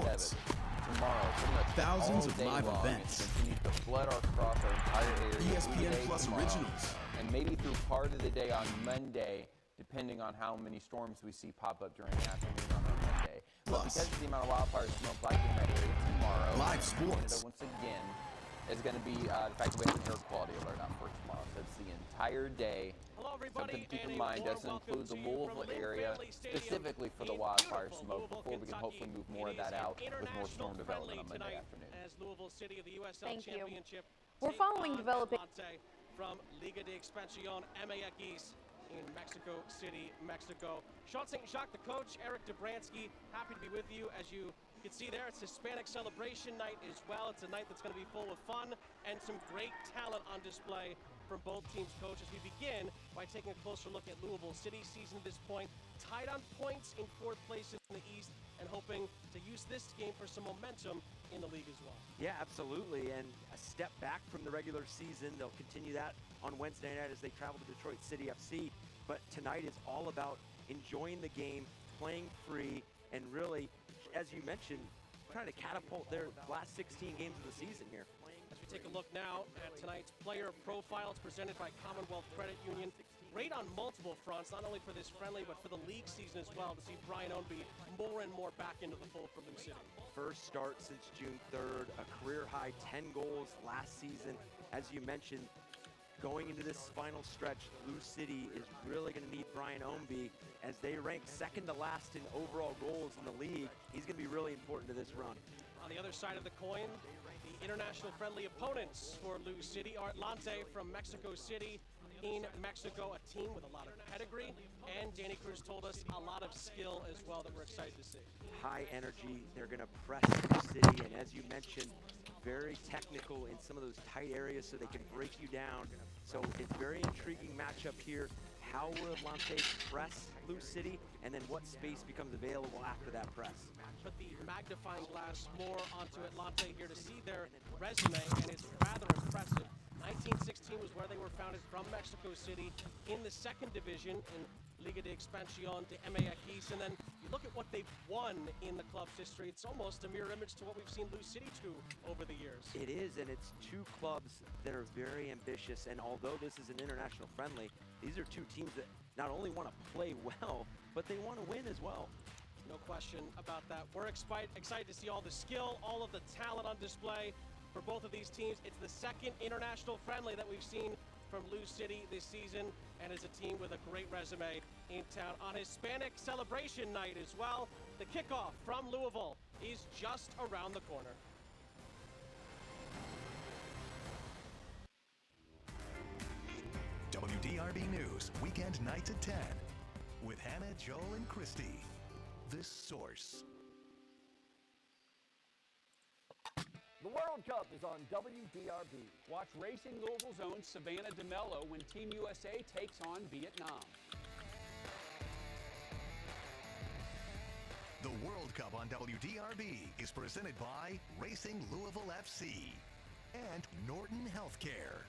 sports. Tomorrow, Thousands of live events. Continue to flood across our entire area. ESPN Plus originals. And maybe through part of the day on Monday, depending on how many storms we see pop up during the afternoon on our Monday. But because of the amount of wildfire smoke likely in that area tomorrow, live sports. Canada, once again, is going to be the fact that we have an air quality alert out for tomorrow. So it's the entire day. Something to keep in mind doesn't include the Louisville area specifically for the wildfire smoke before we can hopefully move more of that out with more storm development on Monday afternoon. Thank you. We're following developing from Liga de Expansión MX in Mexico City, Mexico. Sean St. Jacques, the coach, Eric Dobransky, happy to be with you. As you can see there, it's Hispanic celebration night as well. It's a night that's going to be full of fun and some great talent on display from both teams' coaches. We begin by taking a closer look at Louisville City season at this point, tied on points in fourth place in the East, and hoping to use this game for some momentum in the league as well. Yeah, absolutely, and a step back from the regular season. They'll continue that on Wednesday night as they travel to Detroit City FC, but tonight is all about enjoying the game, playing free, and really, as you mentioned, trying to catapult their last 16 games of the season here. As we take a look now at tonight's player profiles presented by Commonwealth Credit Union. Great on multiple fronts, not only for this friendly, but for the league season as well, to see Brian Ownby more and more back into the fold for Lou City. First start since June 3rd, a career-high 10 goals last season. As you mentioned, going into this final stretch, Lou City is really going to need Brian Ownby as they rank second to last in overall goals in the league. He's going to be really important to this run. On the other side of the coin, the international friendly opponents for Lou City are Atlante from Mexico City in Mexico, a team with a lot of pedigree, and Danny Cruz told us a lot of skill as well that we're excited to see. High energy, they're going to press Lou City, and as you mentioned, very technical in some of those tight areas so they can break you down. So it's a very intriguing matchup here. How will Atlante press Lou City, and then what space becomes available after that press? Put the magnifying glass more onto Atlante here to see their resume, and it's rather impressive. 1916 was where they were founded, from Mexico City in the second division in Liga de Expansión de MX, and then you look at what they've won in the club's history. It's almost a mirror image to what we've seen Lou City do over the years. It is, and it's two clubs that are very ambitious, and although this is an international friendly, these are two teams that not only want to play well, but they want to win as well. No question about that. We're excited to see all the skill, all of the talent on display for both of these teams. It's the second international friendly that we've seen from Lou City this season, and is a team with a great resume in town on Hispanic celebration night as well. The kickoff from Louisville is just around the corner. WDRB News, weekend nights at 10, with Hannah, Joel, and Christy. The Source. The World Cup is on WDRB. Watch Racing Louisville's own Savannah DeMello when Team USA takes on Vietnam. The World Cup on WDRB is presented by Racing Louisville FC and Norton Healthcare.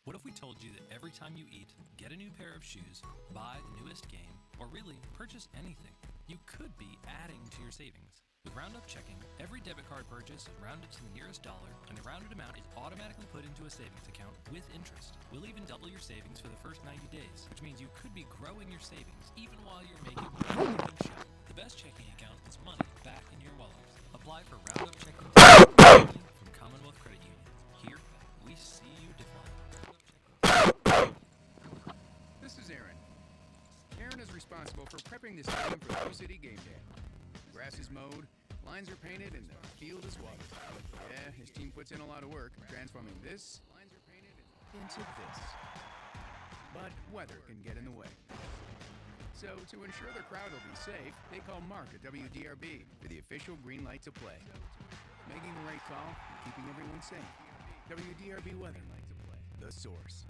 What if we told you that every time you eat, get a new pair of shoes, buy the newest game, or really purchase anything, you could be adding to your savings? With Roundup Checking, every debit card purchase is rounded to the nearest dollar, and the rounded amount is automatically put into a savings account with interest. We'll even double your savings for the first 90 days, which means you could be growing your savings even while you're making more than shop. The best checking account is money back in your wallet. Apply for Roundup Checking from Commonwealth Credit Union. Here, we see you differently. This is Aaron. Aaron is responsible for prepping the stadium for Lou City game day. The grass is mowed, lines are painted, and the field is watered. Yeah, his team puts in a lot of work, transforming this into this. But weather can get in the way. So, to ensure the crowd will be safe, they call Mark at WDRB for the official green light to play. Making the right call and keeping everyone safe. WDRB weather, the source.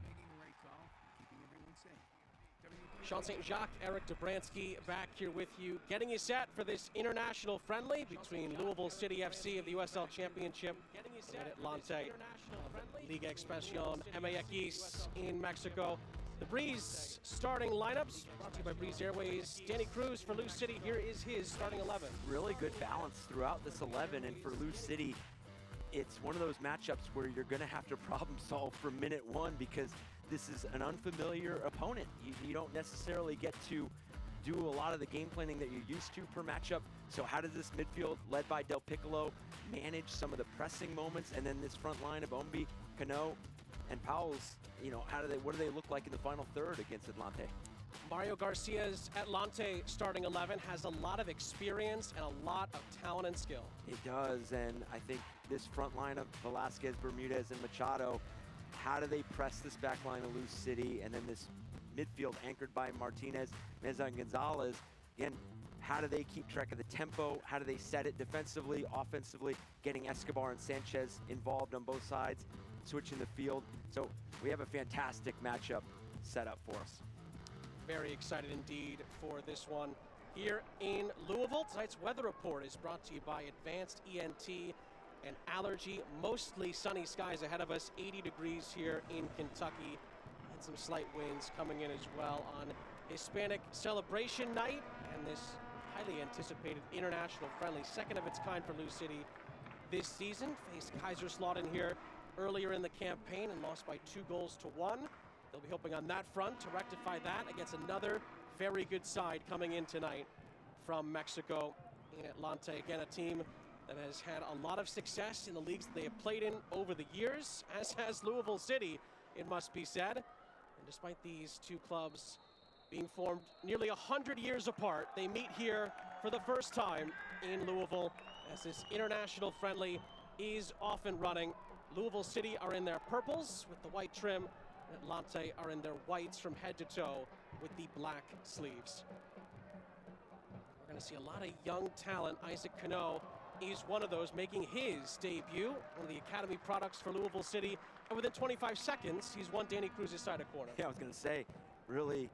Sean St. Jacques, Eric Dobransky back here with you, getting you set for this international friendly between Louisville City FC of the USL Championship and Atlante of Liga Expansión MX in Mexico. The Breeze starting lineups, brought to you by Breeze Airways. Danny Cruz for Lou City, here is his starting 11. Really good balance throughout this 11, and for Lou City, it's one of those matchups where you're gonna have to problem solve from minute one because this is an unfamiliar opponent. You don't necessarily get to do a lot of the game planning that you're used to per matchup. So how does this midfield, led by Del Piccolo, manage some of the pressing moments, and then this front line of Ombi, Cano, and Powell's, you know, what do they look like in the final third against Atlante? Mario Garcia's Atlante starting 11 has a lot of experience and a lot of talent and skill. It does, and I think this front line of Velasquez, Bermudez, and Machado, how do they press this back line of Lou City, and then this midfield anchored by Martinez, Meza, and Gonzalez? Again, how do they keep track of the tempo? How do they set it defensively, offensively, getting Escobar and Sanchez involved on both sides, switching the field? So we have a fantastic matchup set up for us. Very excited indeed for this one here in Louisville. Tonight's weather report is brought to you by Advanced ENT and Allergy. Mostly sunny skies ahead of us, 80 degrees here in Kentucky, and some slight winds coming in as well on Hispanic Celebration Night, and this highly anticipated international friendly, second of its kind for Lou City this season. Faced Kaiserslautern here earlier in the campaign and lost by 2-1. They'll be hoping on that front to rectify that against another very good side coming in tonight from Mexico in Atlante. Again, a team that has had a lot of success in the leagues that they have played in over the years, as has Louisville City, it must be said. And despite these two clubs being formed nearly 100 years apart, they meet here for the first time in Louisville as this international friendly is off and running. Louisville City are in their purples with the white trim, and Atlante are in their whites from head to toe with the black sleeves. We're going to see a lot of young talent. Isaac Cano is one of those, making his debut, one of the academy products for Louisville City. And within 25 seconds, he's won Danny Cruz's side of corner. Yeah, I was going to say, really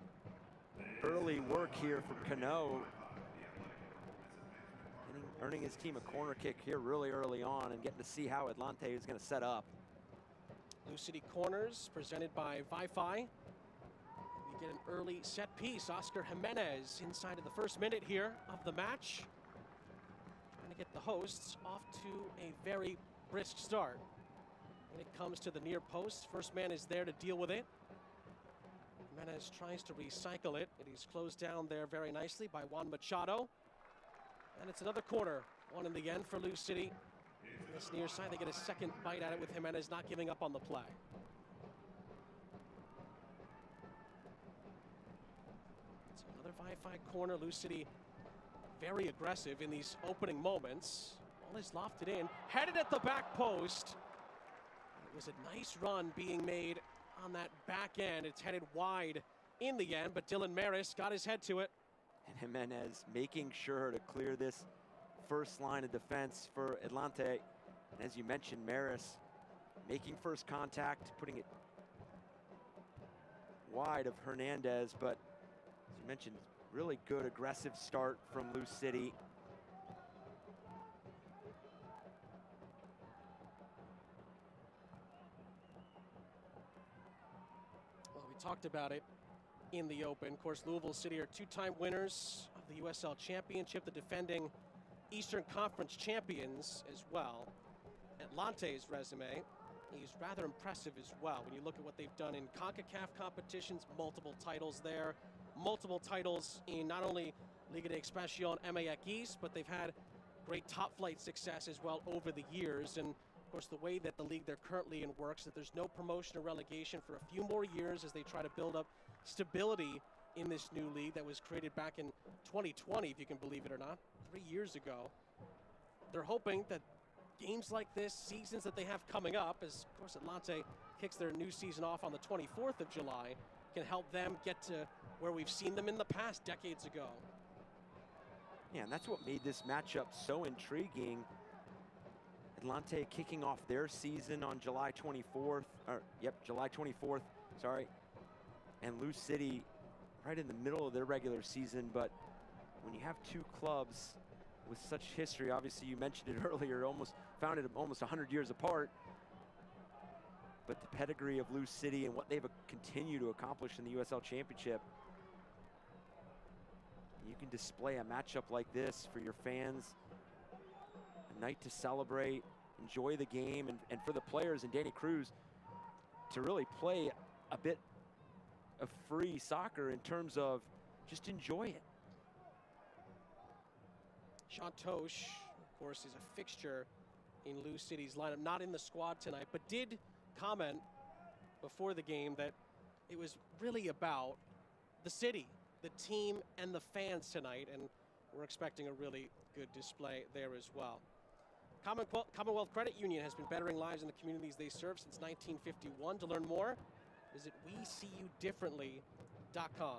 early work here from Cano. Earning his team a corner kick here really early on and getting to see how Atlante is going to set up. Lou City corners presented by Wi-Fi. We get an early set piece. Oscar Jimenez inside of the first minute here of the match. Trying to get the hosts off to a very brisk start. When it comes to the near post, first man is there to deal with it. Jimenez tries to recycle it. It is closed down there very nicely by Juan Machado. And it's another corner, one in the end for Lou City. On this near side, they get a second bite at it with Jimenez not giving up on the play. So another Wi-Fi corner. Lou City very aggressive in these opening moments. Ball is lofted in, headed at the back post. It was a nice run being made on that back end. It's headed wide in the end, but Dylan Maris got his head to it. And Jimenez making sure to clear this first line of defense for Atlante. And as you mentioned, Maris making first contact, putting it wide of Hernandez, but as you mentioned, really good aggressive start from Lou City. Well, we talked about it in the open. Of course, Louisville City are two-time winners of the USL Championship, the defending Eastern Conference champions as well. Atlante's resume is rather impressive as well. When you look at what they've done in CONCACAF competitions, multiple titles there, multiple titles in not only Liga de Expansión MX, but they've had great top-flight success as well over the years. And of course, the way that the league they're currently in works, that there's no promotion or relegation for a few more years as they try to build up stability in this new league that was created back in 2020, if you can believe it or not, 3 years ago. They're hoping that games like this, seasons that they have coming up, as of course Atlante kicks their new season off on the 24th of July, can help them get to where we've seen them in the past decades ago. Yeah, and that's what made this matchup so intriguing. Atlante kicking off their season on July 24th, July 24th, sorry. And Lou City right in the middle of their regular season, but when you have two clubs with such history, obviously you mentioned it earlier, almost founded almost 100 years apart, but the pedigree of Lou City and what they've continued to accomplish in the USL Championship. You can display a matchup like this for your fans, a night to celebrate, enjoy the game, and for the players and Danny Cruz to really play a bit of free soccer in terms of just enjoy it. Sean Tosh, of course, is a fixture in Lou City's lineup, not in the squad tonight, but did comment before the game that it was really about the city, the team, and the fans tonight, and we're expecting a really good display there as well. Commonwealth Credit Union has been bettering lives in the communities they serve since 1951. To learn more, visit WeSeeYouDifferently.com.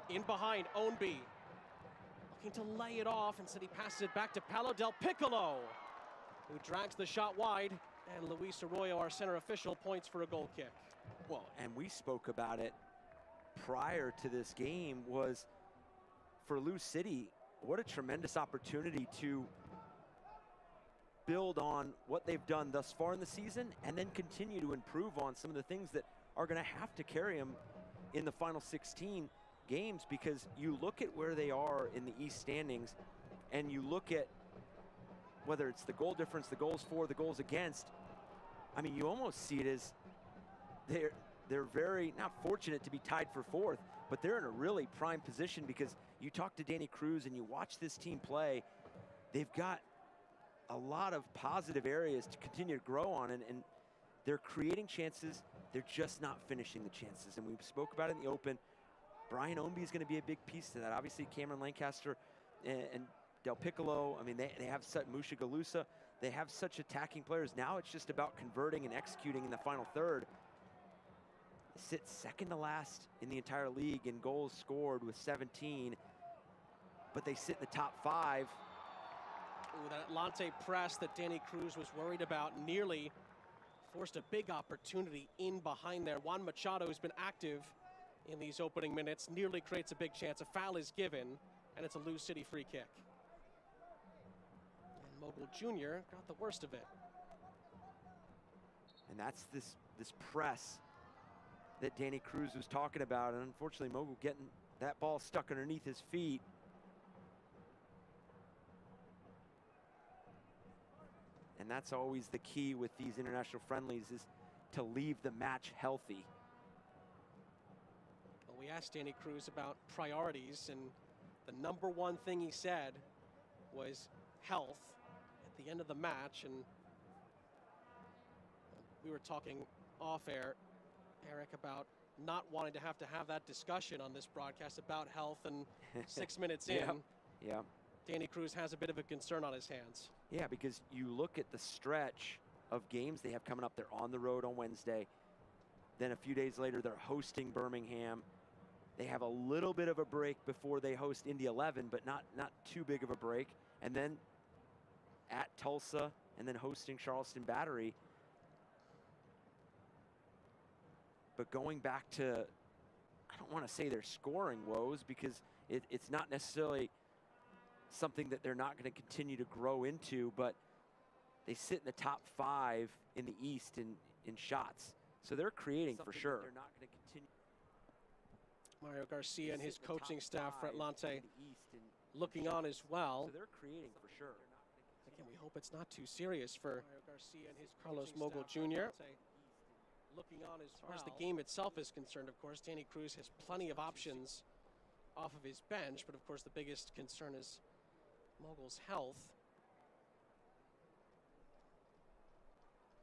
In behind, Ownby. Looking to lay it off, instead he passes it back to Paolo Del Piccolo, who drags the shot wide, and Luis Arroyo, our center official, points for a goal kick. Well, and we spoke about it prior to this game, was for Lou City, what a tremendous opportunity to build on what they've done thus far in the season and then continue to improve on some of the things that are going to have to carry them in the final 16 games, because you look at where they are in the East standings and you look at whether it's the goal difference, the goals for, the goals against. I mean, you almost see it as they're very, not fortunate to be tied for fourth, but they're in a really prime position, because you talk to Danny Cruz and you watch this team play, they've got a lot of positive areas to continue to grow on, and they're creating chances, they're just not finishing the chances. And we spoke about it in the open. Brian Ownby is going to be a big piece to that. Obviously, Cameron Lancaster and Del Piccolo, I mean, they have such, Musha Galusa, they have such attacking players. Now it's just about converting and executing in the final third. They sit second to last in the entire league in goals scored with 17, but they sit in the top 5. Ooh, that Atlante press that Danny Cruz was worried about nearly forced a big opportunity in behind there. Juan Machado has been active in these opening minutes, nearly creates a big chance. A foul is given, and it's a Lou City free kick. And Mogul Jr. got the worst of it. And that's this press that Danny Cruz was talking about, and unfortunately Mogul getting that ball stuck underneath his feet. And that's always the key with these international friendlies, is to leave the match healthy. Well, we asked Danny Cruz about priorities, and the number one thing he said was health at the end of the match. And we were talking off air, Eric, about not wanting to have that discussion on this broadcast about health, and 6 minutes in, yeah, Danny Cruz has a bit of a concern on his hands. Yeah, because you look at the stretch of games they have coming up. They're on the road on Wednesday. Then a few days later, they're hosting Birmingham. They have a little bit of a break before they host Indy 11, but not too big of a break. And then at Tulsa, and then hosting Charleston Battery. But going back to, I don't want to say they're scoring woes, because it's not necessarily something that they're not going to continue to grow into, but they sit in the top 5 in the East in shots. So they're creating for sure. They're not going to continue. Mario Garcia and his coaching staff for Atlante looking on as well. So they're creating for sure. Again, we hope it's not too serious for Mario Garcia and his Carlos Mogul Jr. Looking on as far as the game itself is concerned, of course, Danny Cruz has plenty of options off of his bench, but of course the biggest concern is Mogul's health.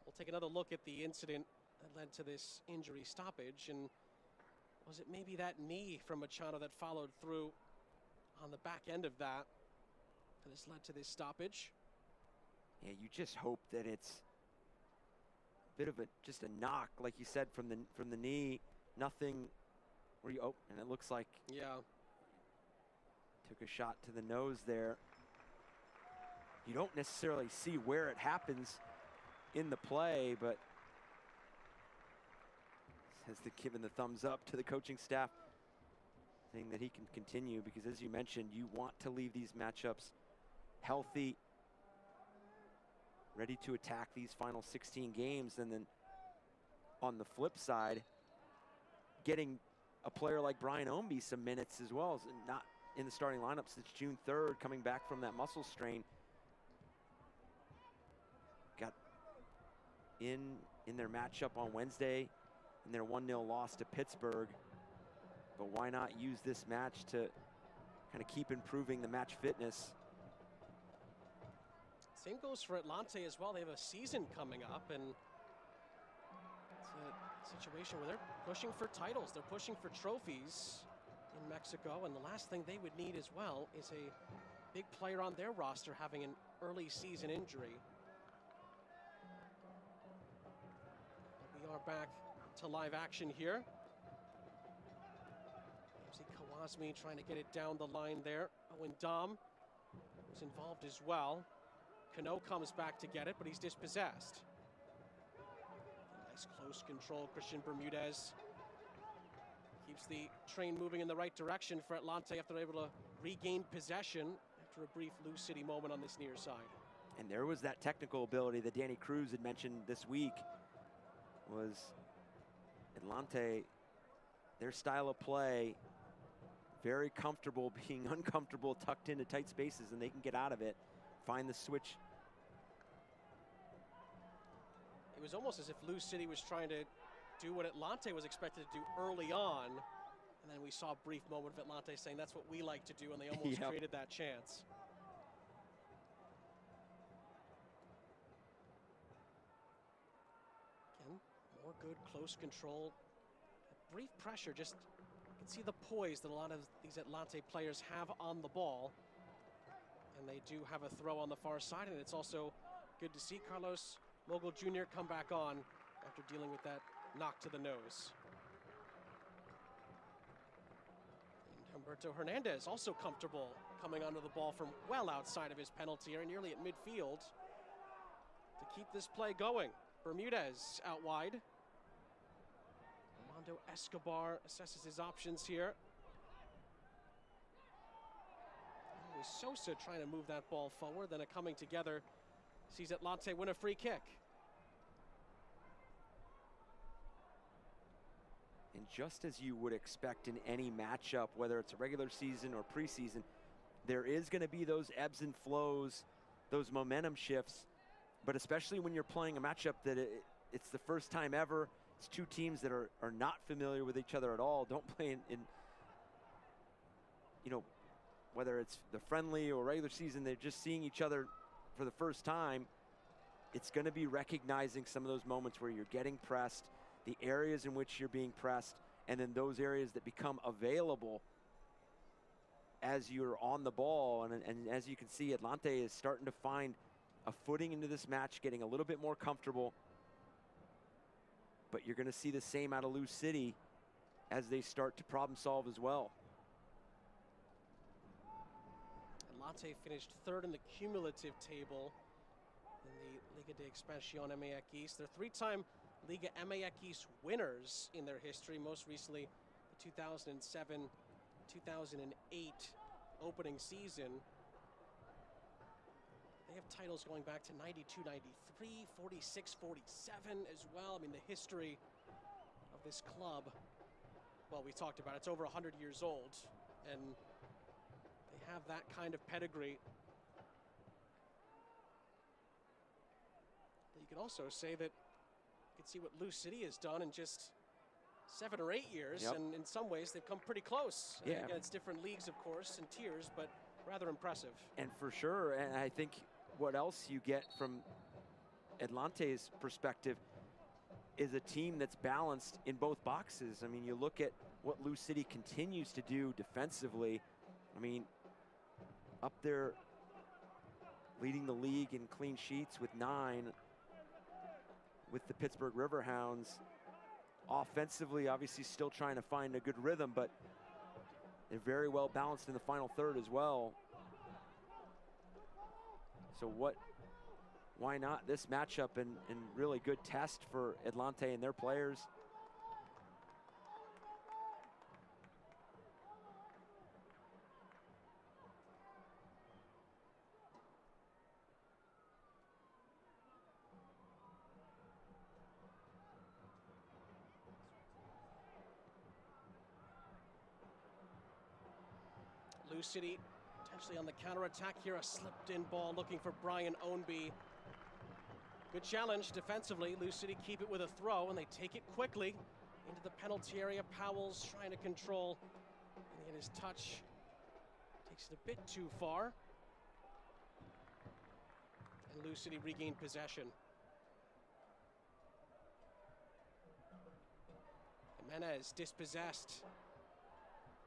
We'll take another look at the incident that led to this injury stoppage, and was it maybe that knee from Machado that followed through on the back end of that has led to this stoppage? Yeah, you just hope that it's a bit of just a knock, like you said, from the knee. Nothing where you, and it looks like, yeah, took a shot to the nose there. You don't necessarily see where it happens in the play, but has given the thumbs up to the coaching staff, saying that he can continue, because as you mentioned, you want to leave these matchups healthy. ready to attack these final 16 games. And then on the flip side, getting a player like Brian Ownby some minutes as well, as not in the starting lineup since June 3rd, coming back from that muscle strain. Got in their matchup on Wednesday in their 1-0 loss to Pittsburgh. But why not use this match to kind of keep improving the match fitness? Same goes for Atlante as well. They have a season coming up, and it's a situation where they're pushing for titles. They're pushing for trophies in Mexico, and the last thing they would need as well is a big player on their roster having an early season injury. We are back to live action here. You see Kawasmi trying to get it down the line there. Owen Dom was involved as well. Cano comes back to get it, but he's dispossessed. Nice close control. Christian Bermudez keeps the train moving in the right direction for Atlante after they're able to regain possession after a brief Lou City moment on this near side. And there was that technical ability that Danny Cruz had mentioned this week. Was Atlante, their style of play, very comfortable being uncomfortable, tucked into tight spaces, and they can get out of it, find the switch. It was almost as if Lou City was trying to do what Atlante was expected to do early on, and then we saw a brief moment of Atlante saying that's what we like to do, and they almost created that chance. Again, more good close control. A brief pressure, just you can see the poise that a lot of these Atlante players have on the ball. And they do have a throw on the far side, and it's also good to see Carlos Mogul Jr. come back on after dealing with that knock to the nose. And Humberto Hernandez also comfortable coming onto the ball from well outside of his penalty area, nearly at midfield, to keep this play going. Bermudez out wide. Armando Escobar assesses his options here. Sosa trying to move that ball forward, then a coming together sees Atlante win a free kick. And just as you would expect in any matchup, whether it's a regular season or preseason, there is going to be those ebbs and flows, those momentum shifts, but especially when you're playing a matchup that it's the first time ever, it's two teams that are not familiar with each other at all, don't play in you know, whether it's the friendly or regular season, they're just seeing each other for the first time. It's going to be recognizing some of those moments where you're getting pressed, the areas in which you're being pressed, and then those areas that become available as you're on the ball. And as you can see, Atlante is starting to find a footing into this match, getting a little bit more comfortable. But you're going to see the same out of Lou City as they start to problem solve as well. Atlante finished third in the cumulative table in the Liga de Expansión MX East. They're three-time Liga MX East winners in their history, most recently the 2007-2008 opening season. They have titles going back to 92-93, 46-47 as well. I mean, the history of this club, well, we talked about it's over 100 years old, and they have that kind of pedigree. But you can also say that you can see what Lou City has done in just 7 or 8 years, and in some ways they've come pretty close. Yeah. Again, it's different leagues, of course, and tiers, but rather impressive. And for sure, and I think what else you get from Atlante's perspective is a team that's balanced in both boxes. I mean, you look at what Lou City continues to do defensively. I mean, up there leading the league in clean sheets with 9 with the Pittsburgh Riverhounds. Offensively, obviously still trying to find a good rhythm, but they're very well balanced in the final third as well. So why not this matchup and really good test for Atlante and their players. Lou City potentially on the counterattack here. A slipped-in ball looking for Brian Ownby. Good challenge defensively. Lou City keep it with a throw, and they take it quickly into the penalty area. Powell's trying to control, and yet his touch takes it a bit too far. And Lou City regained possession. Jimenez dispossessed.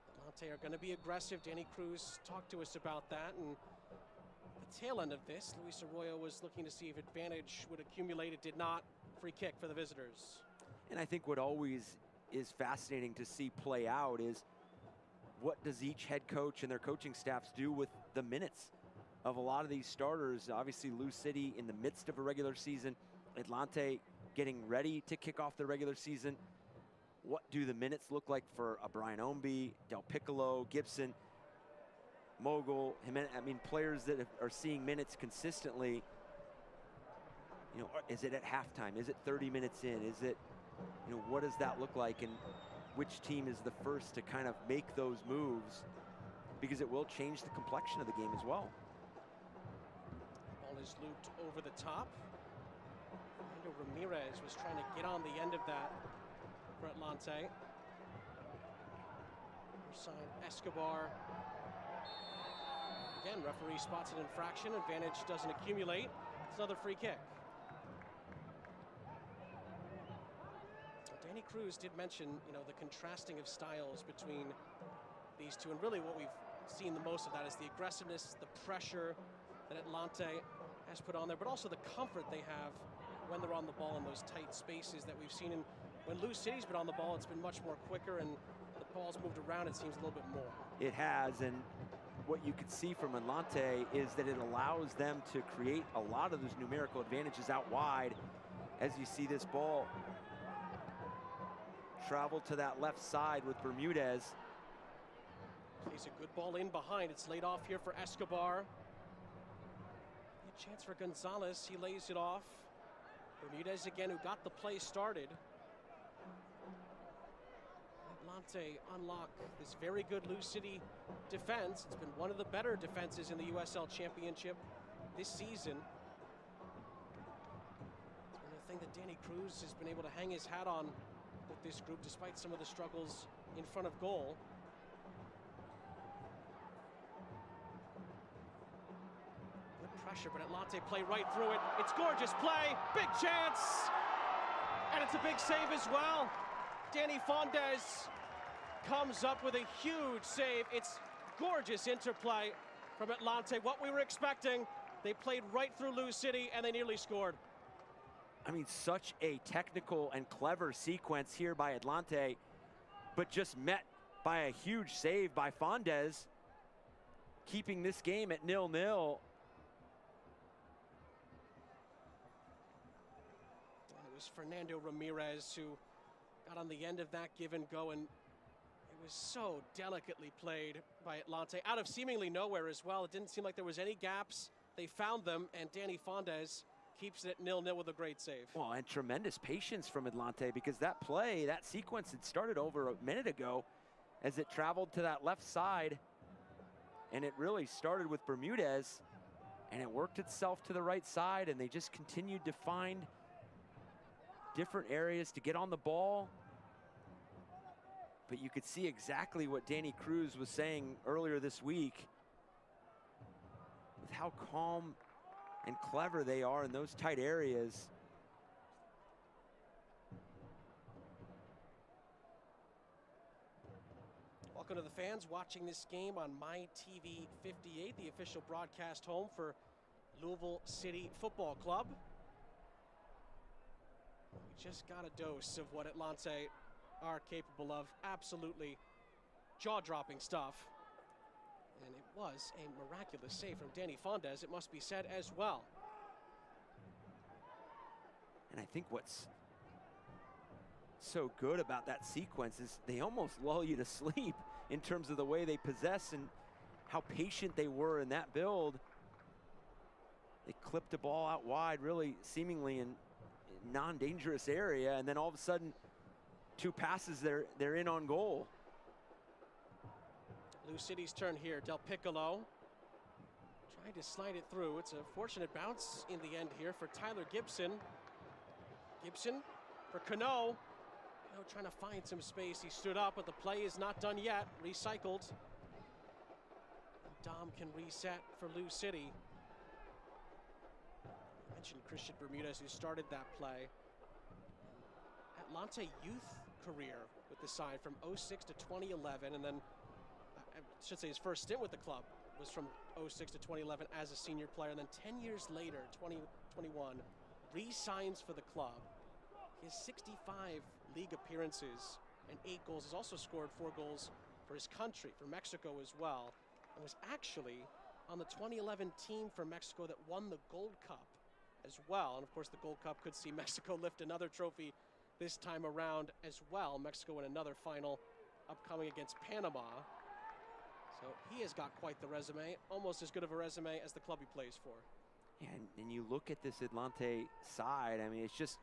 Atlante are going to be aggressive. Danny Cruz talked to us about that. And the tail end of this, Luis Arroyo was looking to see if advantage would accumulate. It did not. Free kick for the visitors. And I think what always is fascinating to see play out is what does each head coach and their coaching staffs do with the minutes of a lot of these starters. Obviously, Lou City in the midst of a regular season, Atlante getting ready to kick off the regular season. What do the minutes look like for a Brian Ownby, Del Piccolo, Gibson, Mogul, Jimenez? I mean, players that are seeing minutes consistently. You know, is it at halftime? Is it 30 minutes in? Is it, you know, what does that look like? And which team is the first to kind of make those moves? Because it will change the complexion of the game as well. Ball is looped over the top. Fernando Ramirez was trying to get on the end of that for Atlante. Sign Escobar. Again, referee spots an infraction. Advantage doesn't accumulate. It's another free kick. Danny Cruz did mention, you know, the contrasting of styles between these two, and really what we've seen the most of that is the aggressiveness, the pressure that Atlante has put on there, but also the comfort they have when they're on the ball in those tight spaces that we've seen. And when Lou City's been on the ball, it's been much more quicker, and the ball's moved around, it seems, a little bit more. It has, and what you can see from Atlante is that it allows them to create a lot of those numerical advantages out wide. As you see this ball travel to that left side with Bermudez. Plays a good ball in behind. It's laid off here for Escobar. A chance for Gonzalez. He lays it off. Bermudez again, who got the play started. Atlante unlock this very good Lou City defense. It's been one of the better defenses in the USL Championship this season. It's one of the things that Danny Cruz has been able to hang his hat on with this group, despite some of the struggles in front of goal. Good pressure, but Atlante play right through it. It's gorgeous play, big chance, and it's a big save as well. Danny Fondes comes up with a huge save. It's gorgeous interplay from Atlante. What we were expecting, they played right through Lou City, and they nearly scored. I mean, such a technical and clever sequence here by Atlante, but just met by a huge save by Fondes, keeping this game at 0-0. It was Fernando Ramirez who got on the end of that give and go, and it was so delicately played by Atlante, out of seemingly nowhere as well. It didn't seem like there was any gaps. They found them, and Danny Fondes keeps it at 0-0 with a great save. Well, and tremendous patience from Atlante, because that play, that sequence had started over a minute ago as it traveled to that left side, and it really started with Bermudez, and it worked itself to the right side, and they just continued to find different areas to get on the ball. But you could see exactly what Danny Cruz was saying earlier this week with how calm and clever they are in those tight areas. Welcome to the fans watching this game on MyTV 58, the official broadcast home for Louisville City Football Club. We just got a dose of what Atlante are capable of. Absolutely jaw-dropping stuff. And it was a miraculous save from Danny Fondes, it must be said as well. And I think what's so good about that sequence is they almost lull you to sleep in terms of the way they possess and how patient they were in that build. They clipped the ball out wide, really seemingly in non-dangerous area, and then all of a sudden, two passes, they're in on goal. Lou City's turn here. Del Piccolo trying to slide it through. It's a fortunate bounce in the end here for Tyler Gibson. Gibson for Cano. Cano trying to find some space. He stood up, but the play is not done yet. Recycled. Dom can reset for Lou City. I mentioned Christian Bermudez, who started that play. Atlante youth career with the side from 06 to 2011, and then I should say his first stint with the club was from 06 to 2011 as a senior player, and then 10 years later, 2021, re-signs for the club. He has 65 league appearances and 8 goals. He's also scored 4 goals for his country, for Mexico as well, and was actually on the 2011 team for Mexico that won the Gold Cup as well. And of course, the Gold Cup could see Mexico lift another trophy this time around as well. Mexico in another final upcoming against Panama. So he has got quite the resume, almost as good of a resume as the club he plays for. Yeah, and you look at this Atlante side, I mean, it's just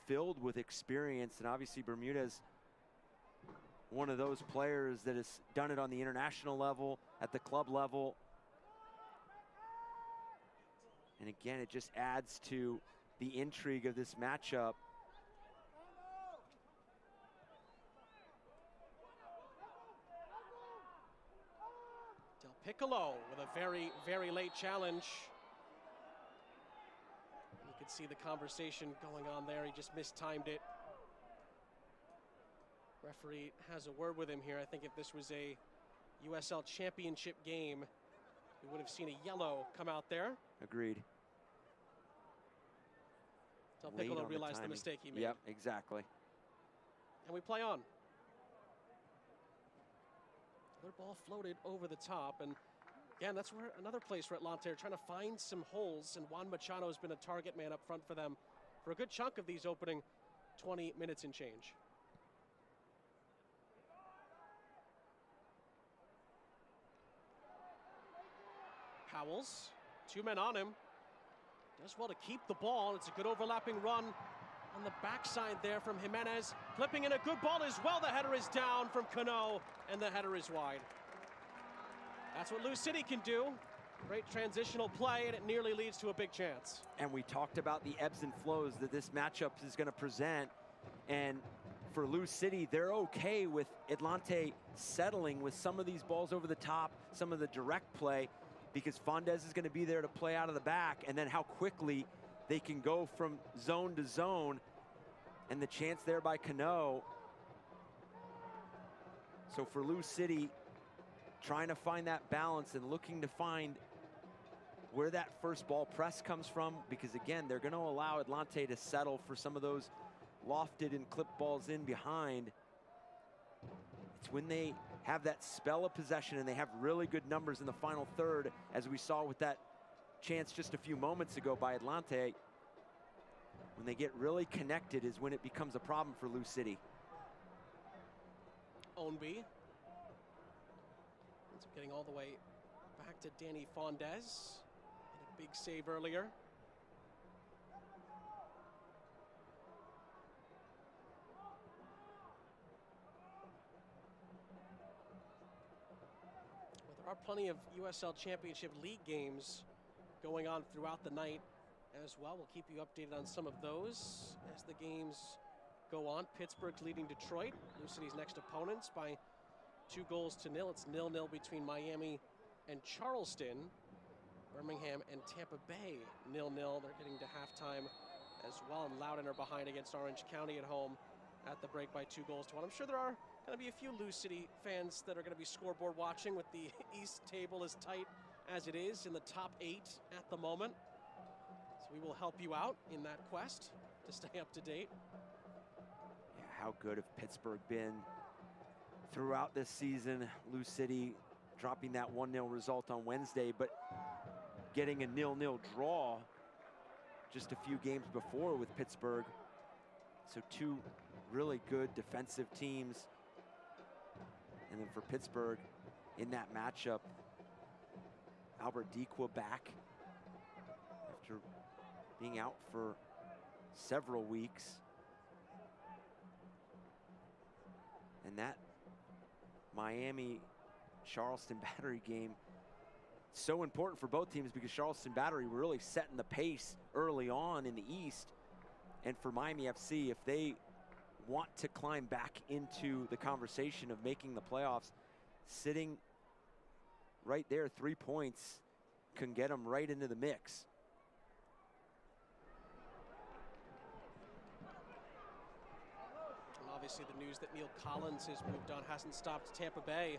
filled with experience, and obviously Bermudez, one of those players that has done it on the international level, at the club level. And again, it just adds to the intrigue of this matchup. Del Piccolo with a very, very late challenge. You can see the conversation going on there. He just mistimed it. Referee has a word with him here. I think if this was a USL Championship game, we would have seen a yellow come out there. Agreed. Del Piccolo realized the mistake he made. Yep, exactly. And we play on. Another ball floated over the top, and again, that's where another place for Atlante are trying to find some holes, and Juan Machado has been a target man up front for them for a good chunk of these opening 20 minutes and change. Powell's, 2 men on him. Does well to keep the ball. It's a good overlapping run on the backside there from Jimenez. Flipping in a good ball as well. The header is down from Cano, and the header is wide. That's what Lou City can do. Great transitional play, and it nearly leads to a big chance. And we talked about the ebbs and flows that this matchup is going to present. And for Lou City, they're okay with Atlante settling with some of these balls over the top, some of the direct play, because Fondez is going to be there to play out of the back, and then how quickly they can go from zone to zone, and the chance there by Cano. So for Lou City, trying to find that balance and looking to find where that first ball press comes from, because again, they're going to allow Atlante to settle for some of those lofted and clipped balls in behind. It's when they have that spell of possession and they have really good numbers in the final third, as we saw with that chance just a few moments ago by Atlante. When they get really connected is when it becomes a problem for Lou City. Ownby ends up getting all the way back to Danny Fondez. Did a big save earlier. There are plenty of USL Championship League games going on throughout the night as well. We'll keep you updated on some of those as the games go on. Pittsburgh's leading Detroit, Lou City's next opponents, by 2-0. It's 0-0 between Miami and Charleston. Birmingham and Tampa Bay 0-0. They're getting to halftime as well, and Loudoun are behind against Orange County at home at the break by 2-1. I'm sure there are going to be a few Lou City fans that are going to be scoreboard watching, with the East table as tight as it is in the top 8 at the moment. So we will help you out in that quest to stay up to date. Yeah, how good have Pittsburgh been throughout this season? Lou City dropping that 1-0 result on Wednesday, but getting a 0-0 draw just a few games before with Pittsburgh. So 2 really good defensive teams. And then for Pittsburgh in that matchup, Albert Dequa back after being out for several weeks. And that Miami Charleston Battery game. So important for both teams because Charleston Battery were really setting the pace early on in the East. And for Miami FC, if they want to climb back into the conversation of making the playoffs, sitting right there, 3 points can get them right into the mix. And obviously the news that Neil Collins has moved on hasn't stopped Tampa Bay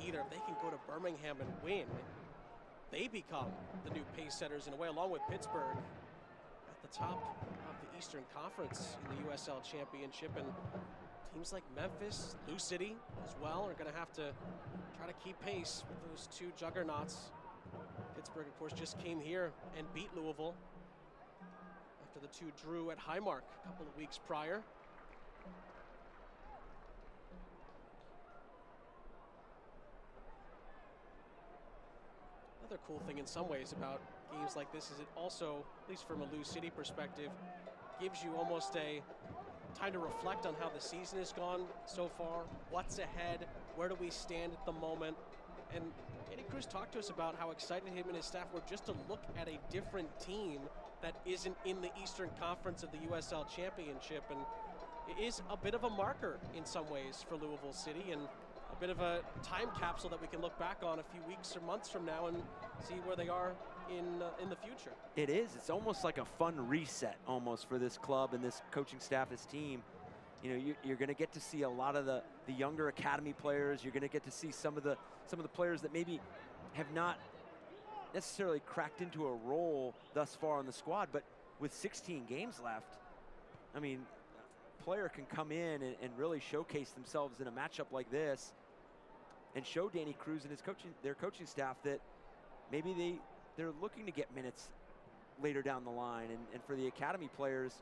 either. If they can go to Birmingham and win, they become the new pace setters in a way, along with Pittsburgh at the top of the Eastern Conference in the USL Championship. And teams like Memphis, Lou City as well are going to have to try to keep pace with those two juggernauts. Pittsburgh, of course, just came here and beat Louisville after the two drew at Highmark a couple of weeks prior. Another cool thing in some ways about games like this is it also, at least from a Lou City perspective, gives you almost a time to reflect on how the season has gone so far, what's ahead, where do we stand at the moment. And Danny Cruz talked to us about how excited him and his staff were just to look at a different team that isn't in the Eastern Conference of the USL Championship. And it is a bit of a marker in some ways for Louisville City, and a bit of a time capsule that we can look back on a few weeks or months from now and see where they are in the future. It is. It's almost like a fun reset almost for this club and this coaching staff, this team. You know, you're going to get to see a lot of the younger academy players. You're going to get to see some of the players that maybe have not necessarily cracked into a role thus far on the squad, but with 16 games left, I mean, a player can come in and really showcase themselves in a matchup like this and show Danny Cruz and their coaching staff that maybe they're looking to get minutes later down the line. And for the academy players,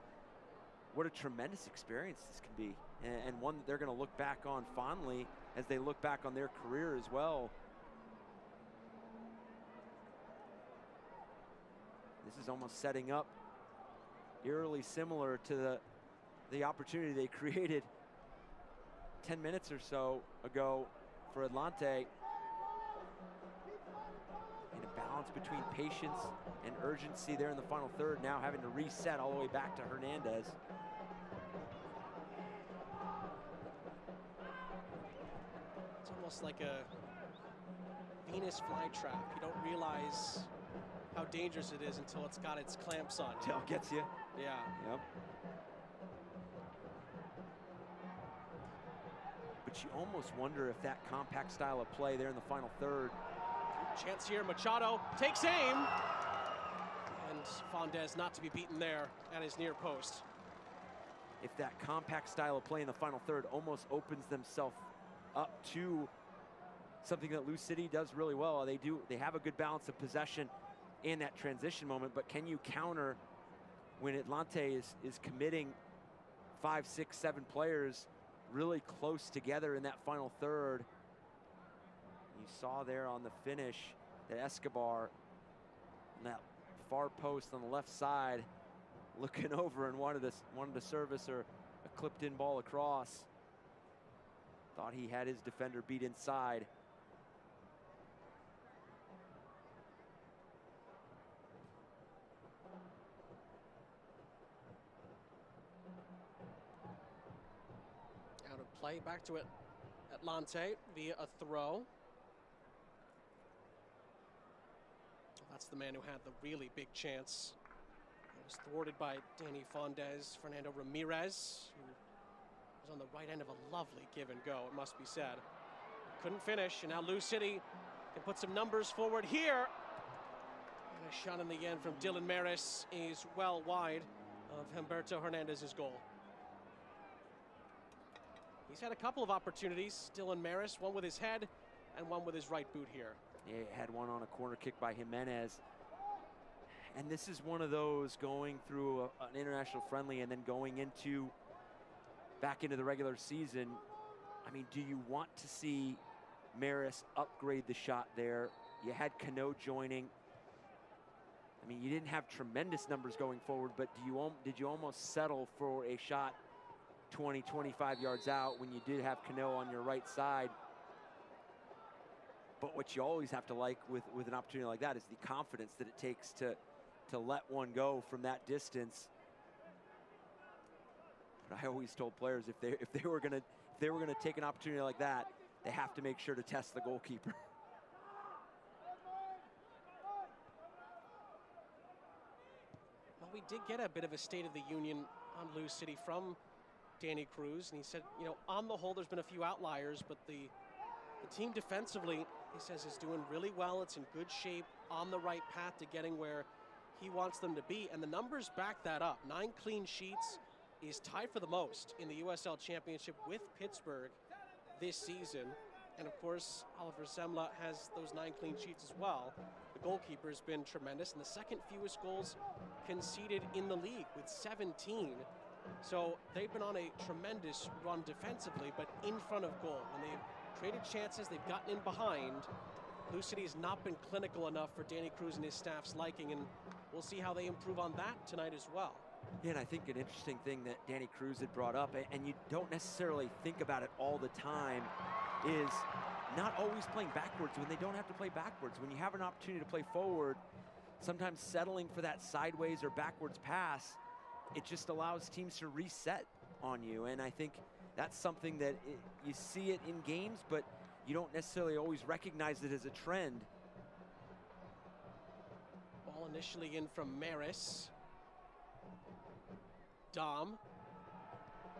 what a tremendous experience this can be, and one that they're going to look back on fondly as they look back on their career as well. This is almost setting up eerily similar to the opportunity they created 10 minutes or so ago for Atlante. And a balance between patience and urgency there in the final third, now having to reset all the way back to Hernandez. It's almost like a Venus flytrap. You don't realize how dangerous it is until it's got its clamps on. Until it gets you. Yeah. Yep. But you almost wonder if that compact style of play there in the final third. Chance here, Machado takes aim. And Fondez not to be beaten there at his near post. If that compact style of play in the final third almost opens themselves up to something that Lou City does really well. They have a good balance of possession and that transition moment, but can you counter when Atlante is committing 5, 6, 7 players really close together in that final third? You saw there on the finish that Escobar on that far post on the left side looking over and wanted to service or a clipped in ball across. Thought he had his defender beat inside. Out of play, back to it. Atlante via a throw. That's the man who had the really big chance. It was thwarted by Danny Fondez, Fernando Ramirez, who was on the right end of a lovely give and go, it must be said. Couldn't finish, and now Lou City can put some numbers forward here. And a shot in the end from Dylan Maris is well wide of Humberto Hernandez's goal. He's had a couple of opportunities, Dylan Maris, one with his head and one with his right boot here. Yeah, he had one on a corner kick by Jimenez. And this is one of those going through an international friendly and then going back into the regular season. I mean, do you want to see Maris upgrade the shot there? You had Cano joining. I mean, you didn't have tremendous numbers going forward, but did you almost settle for a shot 20, 25 yards out when you did have Cano on your right side? But what you always have to like with an opportunity like that is the confidence that it takes to let one go from that distance. But I always told players if they were gonna take an opportunity like that, they have to make sure to test the goalkeeper. Well, we did get a bit of a State of the Union on Lou City from Danny Cruz, and he said, you know, on the whole, there's been a few outliers, but the team defensively, he says, is doing really well. It's in good shape, on the right path to getting where he wants them to be, and the numbers back that up. 9 clean sheets is tied for the most in the USL Championship with Pittsburgh this season. And of course, Oliver Zemla has those 9 clean sheets as well. The goalkeeper's been tremendous, and the second fewest goals conceded in the league with 17. So they've been on a tremendous run defensively, but in front of goal. When they've created chances, they've gotten in behind. Lou City has not been clinical enough for Danny Cruz and his staff's liking, and we'll see how they improve on that tonight as well. Yeah, and I think an interesting thing that Danny Cruz had brought up, and you don't necessarily think about it all the time, is not always playing backwards when they don't have to play backwards. When you have an opportunity to play forward, sometimes settling for that sideways or backwards pass, it just allows teams to reset on you. And I think that's something that you see it in games, but you don't necessarily always recognize it as a trend. Ball initially in from Maris. Dom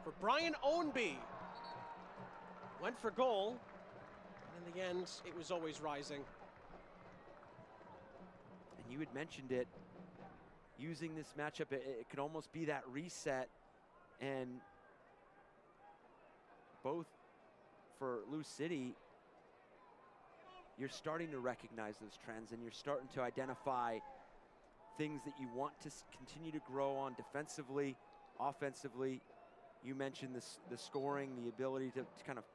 for Brian Ownby. Went for goal, and in the end, it was always Rising. And you had mentioned it, using this matchup, it could almost be that reset, and both for Lou City, you're starting to recognize those trends, and you're starting to identify things that you want to continue to grow on defensively, offensively. You mentioned the scoring, the ability to kind of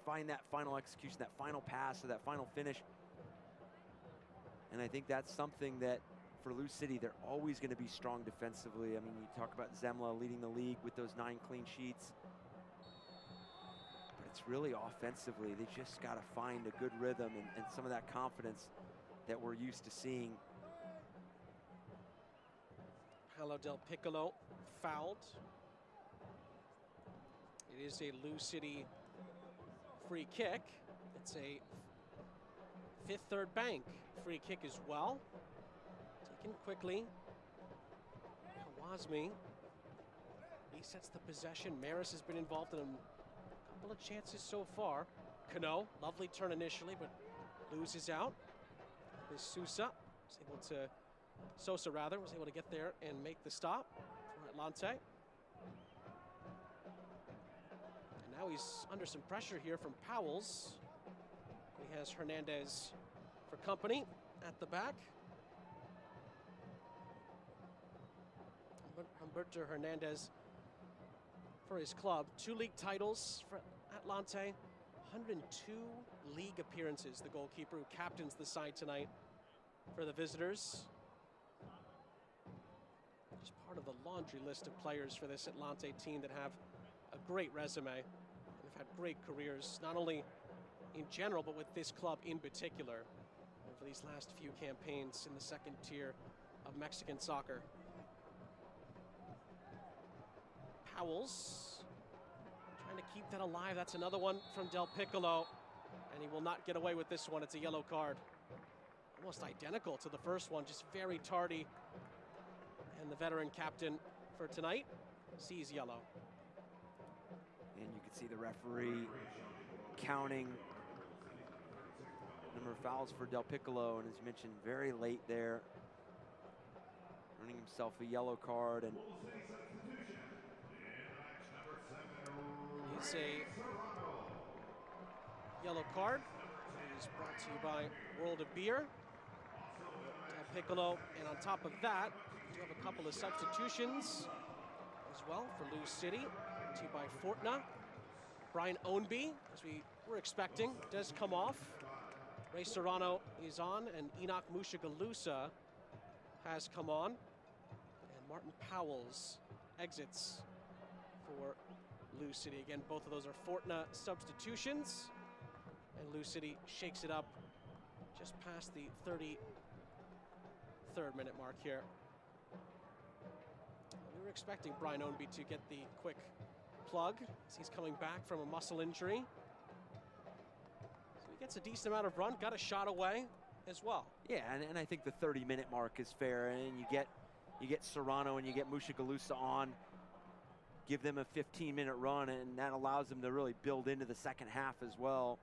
find that final execution, that final pass, or that final finish. And I think that's something that for Lou City, they're always going to be strong defensively. I mean, you talk about Zemla leading the league with those 9 clean sheets. But it's really offensively. They just got to find a good rhythm and some of that confidence that we're used to seeing. Paolo Del Piccolo fouled. It is a Lou City free kick. It's a Fifth Third Bank free kick as well. Taken quickly. Kawasmi resets the possession. Maris has been involved in a couple of chances so far. Cano, lovely turn initially, but loses out. This Sosa was able to get there and make the stop for Atlante. And now he's under some pressure here from Powell's. He has Hernandez for company at the back. Humberto Hernandez for his club. 2 league titles for Atlante. 102 league appearances, the goalkeeper who captains the side tonight for the visitors. Just part of the laundry list of players for this Atlante team that have a great resume and have had great careers, not only in general, but with this club in particular over these last few campaigns in the second tier of Mexican soccer. Powell's trying to keep that alive. That's another one from Del Piccolo, and he will not get away with this one. It's a yellow card. Almost identical to the first one, just very tardy. And the veteran captain for tonight sees yellow. And you can see the referee counting number of fouls for Del Piccolo, and as you mentioned, very late there, earning himself a yellow card. And it's a yellow card. It is brought to you by World of Beer. Del Piccolo, and on top of that, we have a couple of substitutions as well for Lou City. Brought to you by Fortna. Brian Ownby, as we were expecting, does come off. Ray Serrano is on, and Enoch Mushagalusa has come on. And Martin Powell's exits for Lou City. Again, both of those are Fortna substitutions. And Lou City shakes it up just past the 33rd minute mark here. We were expecting Brian Ownby to get the quick plug as he's coming back from a muscle injury. So he gets a decent amount of run, got a shot away as well. Yeah, and I think the 30-minute mark is fair, and you get Serrano and you get Mushagalusa on, give them a 15-minute run, and that allows them to really build into the second half as well.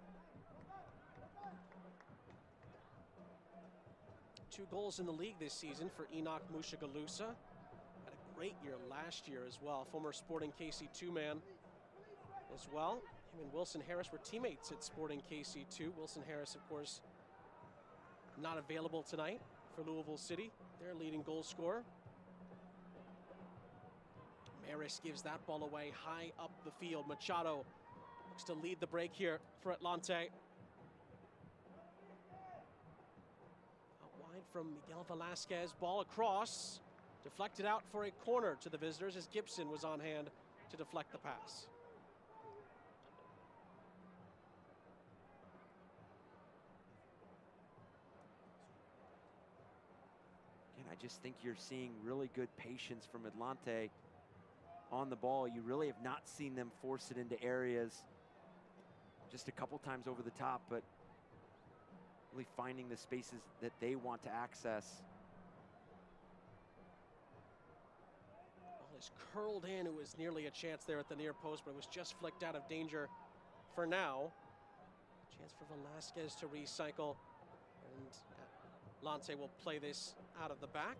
2 goals in the league this season for Enoch Mushagalusa. Had a great year last year as well. Former Sporting KC2 man as well. Him and Wilson Harris were teammates at Sporting KC2. Wilson Harris, of course, not available tonight for Louisville City, their leading goal scorer. Maris gives that ball away high up the field. Machado looks to lead the break here for Atlante. Out wide from Miguel Velasquez, ball across. Deflected out for a corner to the visitors as Gibson was on hand to deflect the pass. I just think you're seeing really good patience from Atlante on the ball. You really have not seen them force it into areas, just a couple times over the top, but really finding the spaces that they want to access. Ball is curled in. It was nearly a chance there at the near post, but it was just flicked out of danger for now. Chance for Velasquez to recycle, and Atlante will play this out of the back.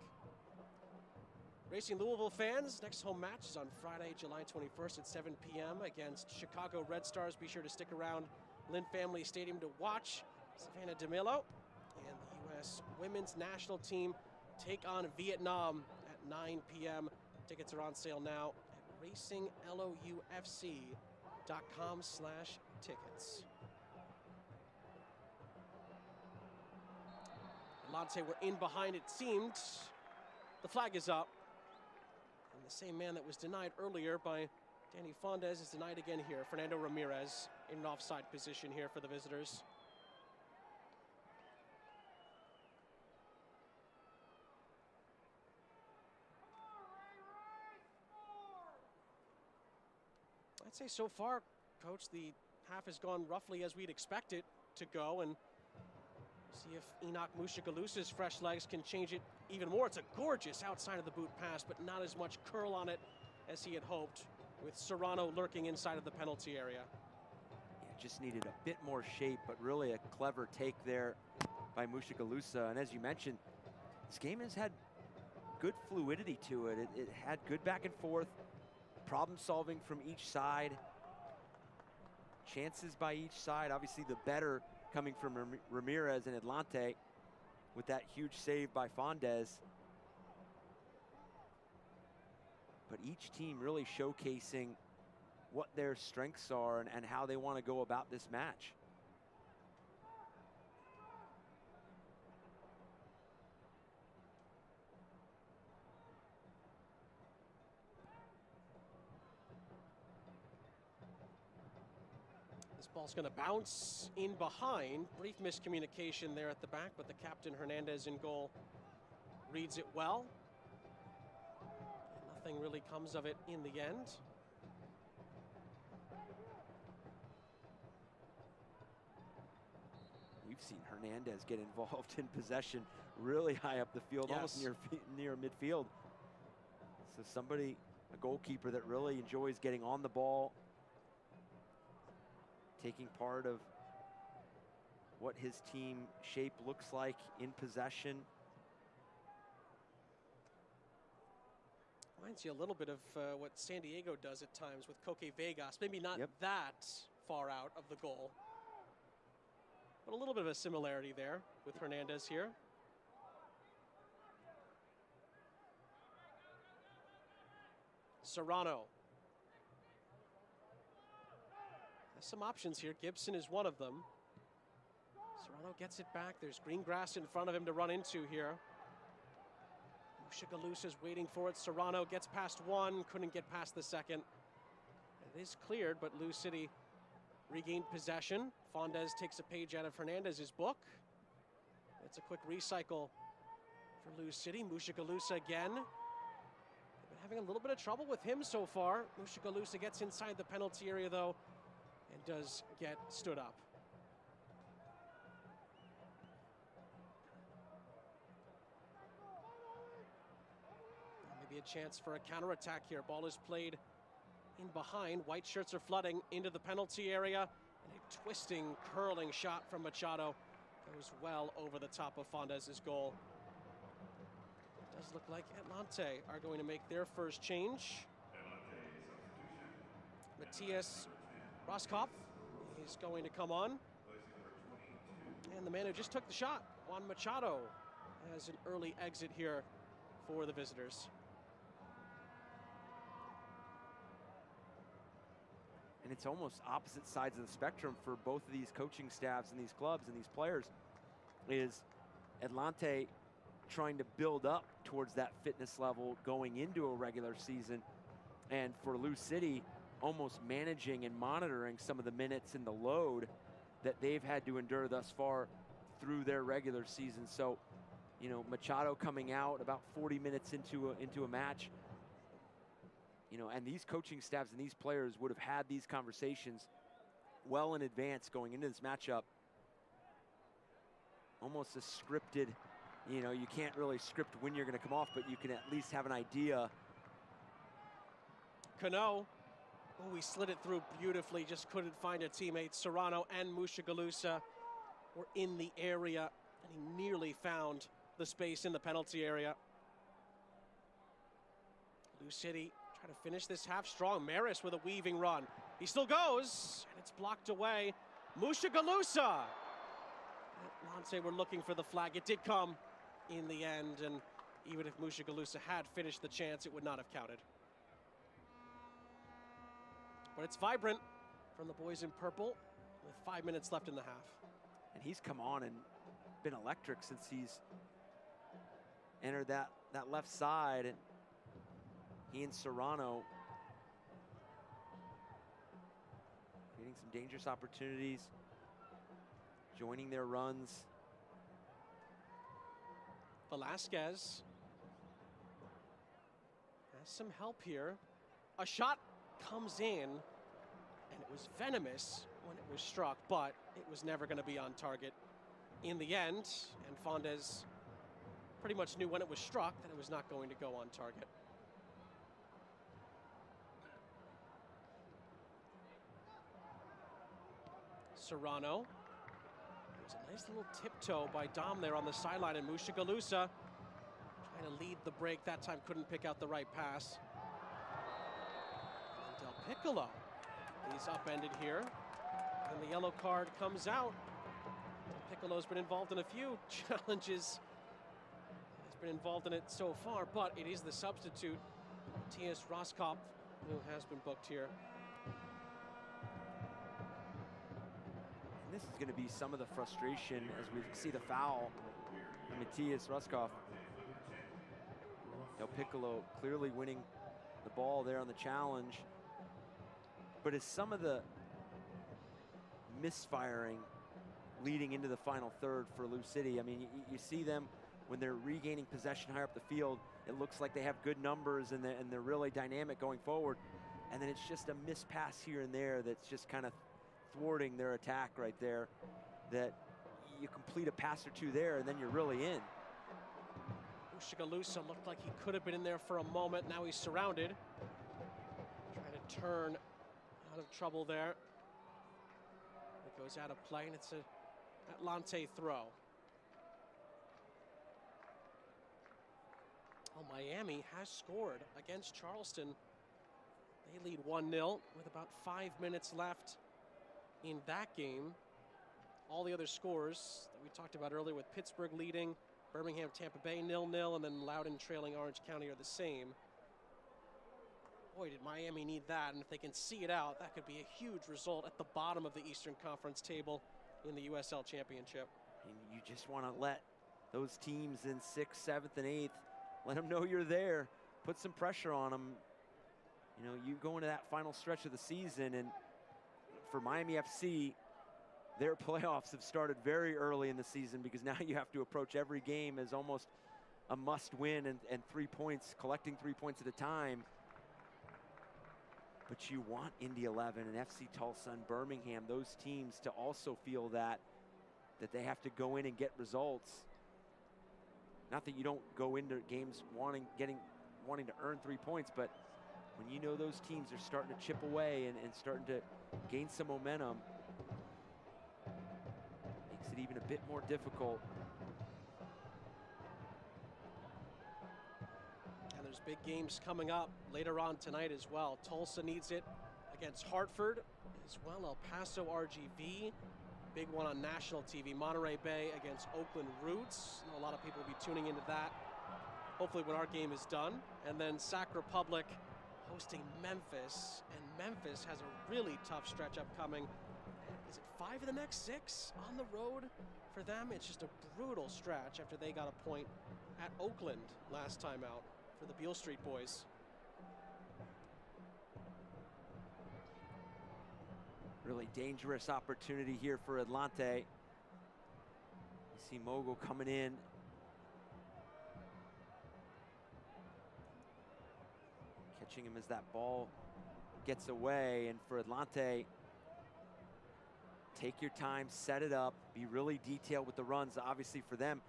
Racing Louisville fans, next home match is on Friday, July 21st at 7 p.m. against Chicago Red Stars. Be sure to stick around Lynn Family Stadium to watch Savannah DeMillo and the U.S. women's national team take on Vietnam at 9 p.m. Tickets are on sale now at racingloufc.com/tickets. Atlante were in behind, it seemed. The flag is up. And the same man that was denied earlier by Danny Fondez is denied again here. Fernando Ramirez in an offside position here for the visitors. I'd say so far, Coach, the half has gone roughly as we'd expect it to go, and see if Enoch Mushagalusa's fresh legs can change it even more. It's a gorgeous outside of the boot pass, but not as much curl on it as he had hoped, with Serrano lurking inside of the penalty area. Yeah, just needed a bit more shape, but really a clever take there by Mushagalusa. And as you mentioned, this game has had good fluidity to it. It had good back and forth, problem solving from each side, chances by each side. Obviously the better coming from Ramirez and Atlante with that huge save by Fondez. But each team really showcasing what their strengths are and how they want to go about this match. This ball's going to bounce in behind. Brief miscommunication there at the back, but the captain Hernandez in goal reads it well. Nothing really comes of it in the end. We've seen Hernandez get involved in possession really high up the field, yes, almost near midfield. So somebody, a goalkeeper that really enjoys getting on the ball, taking part of what his team shape looks like in possession. Reminds you a little bit of what San Diego does at times with Coque Vegas. Maybe not that far out of the goal, but a little bit of a similarity there with Hernandez here. Serrano. Has some options here. Gibson is one of them. Serrano gets it back. There's green grass in front of him to run into here. Mushagalusa's waiting for it. Serrano gets past one, couldn't get past the second. It is cleared, but Lou City regained possession. Fondez takes a page out of Hernandez's book. It's a quick recycle for Lou City. Mushagalusa again. They've been having a little bit of trouble with him so far. Mushagalusa gets inside the penalty area though and does get stood up. Maybe a chance for a counterattack here. Ball is played in behind. White shirts are flooding into the penalty area. And a twisting, curling shot from Machado goes well over the top of Fondes's goal. It does look like Atlante are going to make their first change. Matthias Roskopf is going to come on. And the man who just took the shot, Juan Machado, has an early exit here for the visitors. And it's almost opposite sides of the spectrum for both of these coaching staffs and these clubs and these players. Is Atlante trying to build up towards that fitness level going into a regular season, and for Lou City almost managing and monitoring some of the minutes and the load that they've had to endure thus far through their regular season. So, you know, Machado coming out about 40 minutes into a match, you know, and these coaching staffs and these players would have had these conversations well in advance going into this matchup. Almost a scripted, you know, you can't really script when you're going to come off, but you can at least have an idea. Cano, oh, he slid it through beautifully, just couldn't find a teammate. Serrano and Mushagalusa were in the area, and he nearly found the space in the penalty area. Lou City trying to finish this half strong. Maris with a weaving run. He still goes, and it's blocked away. Mushagalusa! Atlante were looking for the flag. It did come in the end, and even if Mushagalusa had finished the chance, it would not have counted. But it's vibrant from the boys in purple with 5 minutes left in the half. And he's come on and been electric since he's entered that left side. And he and Serrano creating some dangerous opportunities, joining their runs. Velasquez has some help here. A shot comes in, and it was venomous when it was struck, but it was never going to be on target in the end. And Fondes pretty much knew when it was struck that it was not going to go on target. Serrano. There's a nice little tiptoe by Dom there on the sideline, and Mushagalusa trying to lead the break. That time couldn't pick out the right pass. And Del Piccolo, he's upended here, and the yellow card comes out. Del Piccolo's been involved in a few challenges. He's been involved in it so far, but it is the substitute, Matthias Roskopf, who has been booked here. This is going to be some of the frustration as we see the foul on Matthias Roskopf. Del Piccolo clearly winning the ball there on the challenge. But as some of the misfiring leading into the final third for Lou City, I mean, you see them when they're regaining possession higher up the field, it looks like they have good numbers and they're really dynamic going forward. And then it's just a missed pass here and there that's just kind of thwarting their attack right there, that you complete a pass or two there and then you're really in. Mushagalusa looked like he could have been in there for a moment. Now he's surrounded. Trying to turn out of trouble there. It goes out of play, and it's a Atlante throw. Well, Miami has scored against Charleston. They lead 1-0 with about 5 minutes left in that game. All the other scores that we talked about earlier, with Pittsburgh leading, Birmingham, Tampa Bay 0-0, and then Loudoun trailing Orange County, are the same. Boy, did Miami need that, and if they can see it out, that could be a huge result at the bottom of the Eastern Conference table in the USL Championship. And you just want to let those teams in 6th, 7th, and 8th, let them know you're there. Put some pressure on them. You know, you go into that final stretch of the season, and for Miami FC, their playoffs have started very early in the season, because now you have to approach every game as almost a must win, and 3 points, collecting 3 points at a time. But you want Indy 11 and FC Tulsa and Birmingham, those teams, to also feel that they have to go in and get results. Not that you don't go into games wanting to earn 3 points, but when you know those teams are starting to chip away and starting to gain some momentum, makes it even a bit more difficult. And there's big games coming up later on tonight as well. Tulsa needs it against Hartford, as well El Paso RGV. Big one on national TV. Monterey Bay against Oakland Roots. I know a lot of people will be tuning into that, hopefully when our game is done. And then Sac Republic hosting Memphis, and Memphis has a really tough stretch upcoming. Is it 5 of the next 6 on the road for them? It's just a brutal stretch after they got a point at Oakland last time out for the Beale Street boys. Really dangerous opportunity here for Atlante. You see Mogul coming in. Catching him as that ball gets away. And for Atlante, take your time, set it up, be really detailed with the runs. Obviously for them,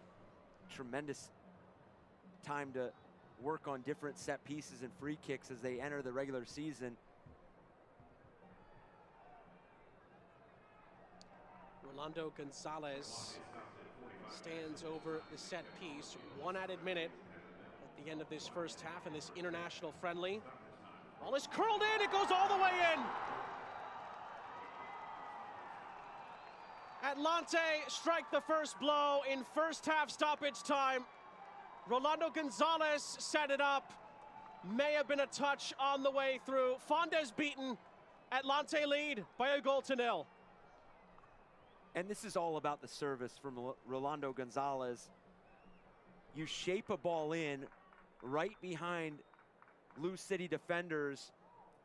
tremendous time to work on different set pieces and free kicks as they enter the regular season. Rolando Gonzalez stands over the set piece. 1 added minute at the end of this first half in this international friendly. Ball is curled in, it goes all the way in. Atlante strike the first blow in first half stoppage time. Rolando Gonzalez set it up. May have been a touch on the way through. Fondes beaten. Atlante lead by a 1-0. And this is all about the service from Rolando Gonzalez. You shape a ball in right behind Lou City defenders,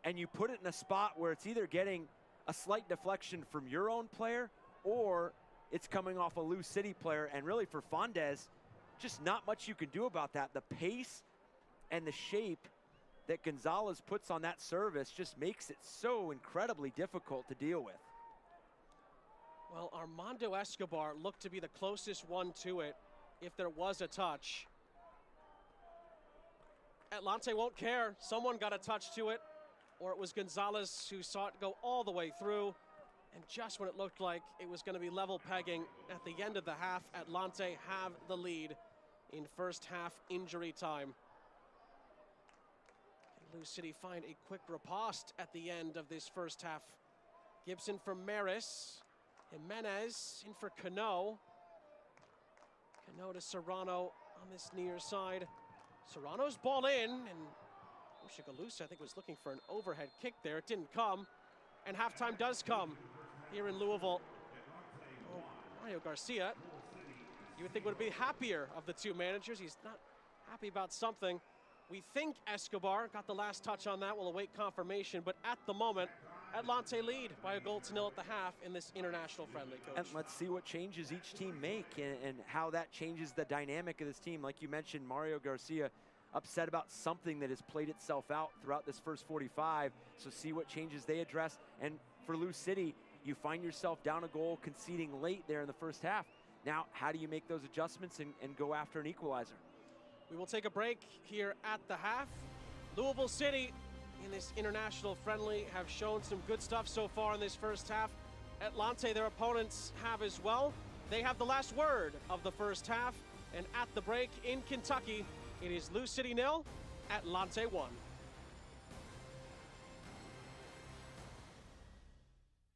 and you put it in a spot where it's either getting a slight deflection from your own player or it's coming off a Lou City player. And really for Fondes, just not much you can do about that. The pace and the shape that Gonzalez puts on that service just makes it so incredibly difficult to deal with. Well, Armando Escobar looked to be the closest one to it if there was a touch. Atlante won't care. Someone got a touch to it, or it was Gonzalez who saw it go all the way through. And just when it looked like it was going to be level pegging at the end of the half, Atlante have the lead in first half injury time. Can Lou City find a quick riposte at the end of this first half? Gibson for Maris. Jimenez in for Cano. Cano to Serrano on this near side. Serrano's ball in, and Ushikalusa, I think, was looking for an overhead kick there. It didn't come, and halftime does come here in Louisville. Oh, Mario Garcia, you would think would be happier of the two managers. He's not happy about something. We think Escobar got the last touch on that. We'll await confirmation, but at the moment, Atlante lead by a 1-0 at the half in this international friendly, Coach. And let's see what changes each team make and how that changes the dynamic of this team. Like you mentioned, Mario Garcia upset about something that has played itself out throughout this first 45. So see what changes they address. And for Lou City, you find yourself down a goal, conceding late there in the first half. Now, how do you make those adjustments and go after an equalizer? We will take a break here at the half. Louisville City in this international friendly have shown some good stuff so far in this first half. Atlante, their opponents, have as well. They have the last word of the first half. And at the break in Kentucky, it is Lou City 0, Atlante 1.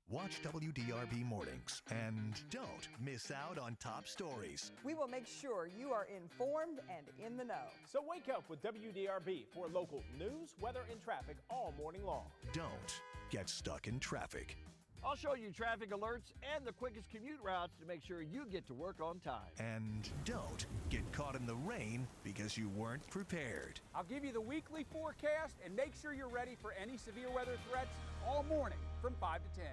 Watch WDRB mornings and don't miss out on top stories. We will make sure you are informed and in the know. So wake up with WDRB for local news, weather, and traffic all morning long. Don't get stuck in traffic. I'll show you traffic alerts and the quickest commute routes to make sure you get to work on time. And don't get caught in the rain because you weren't prepared. I'll give you the weekly forecast and make sure you're ready for any severe weather threats all morning from 5 to 10.